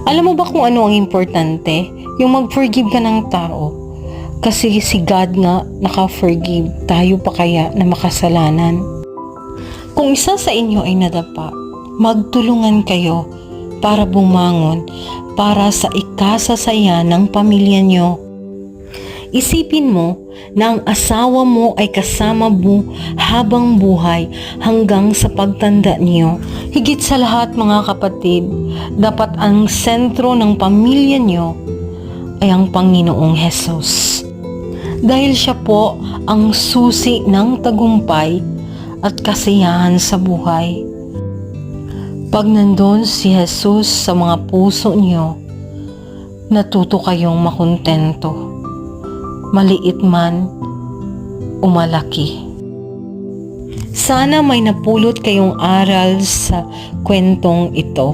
Alam mo ba kung ano ang importante? Yung mag-forgive ka ng tao. Kasi si God nga naka-forgive, tayo pa kaya na makasalanan? Kung isa sa inyo ay nadapa, magtulungan kayo para bumangon para sa ikasasaya ng pamilya nyo. Isipin mo na ang asawa mo ay kasama mo habang buhay hanggang sa pagtanda niyo. Higit sa lahat mga kapatid, dapat ang sentro ng pamilya niyo ay ang Panginoong Hesus. Dahil siya po ang susi ng tagumpay at kasiyahan sa buhay. Pag nandun si Jesus sa mga puso niyo, natuto kayong makontento. Maliit man o malaki. Sana may napulot kayong aral sa kwentong ito.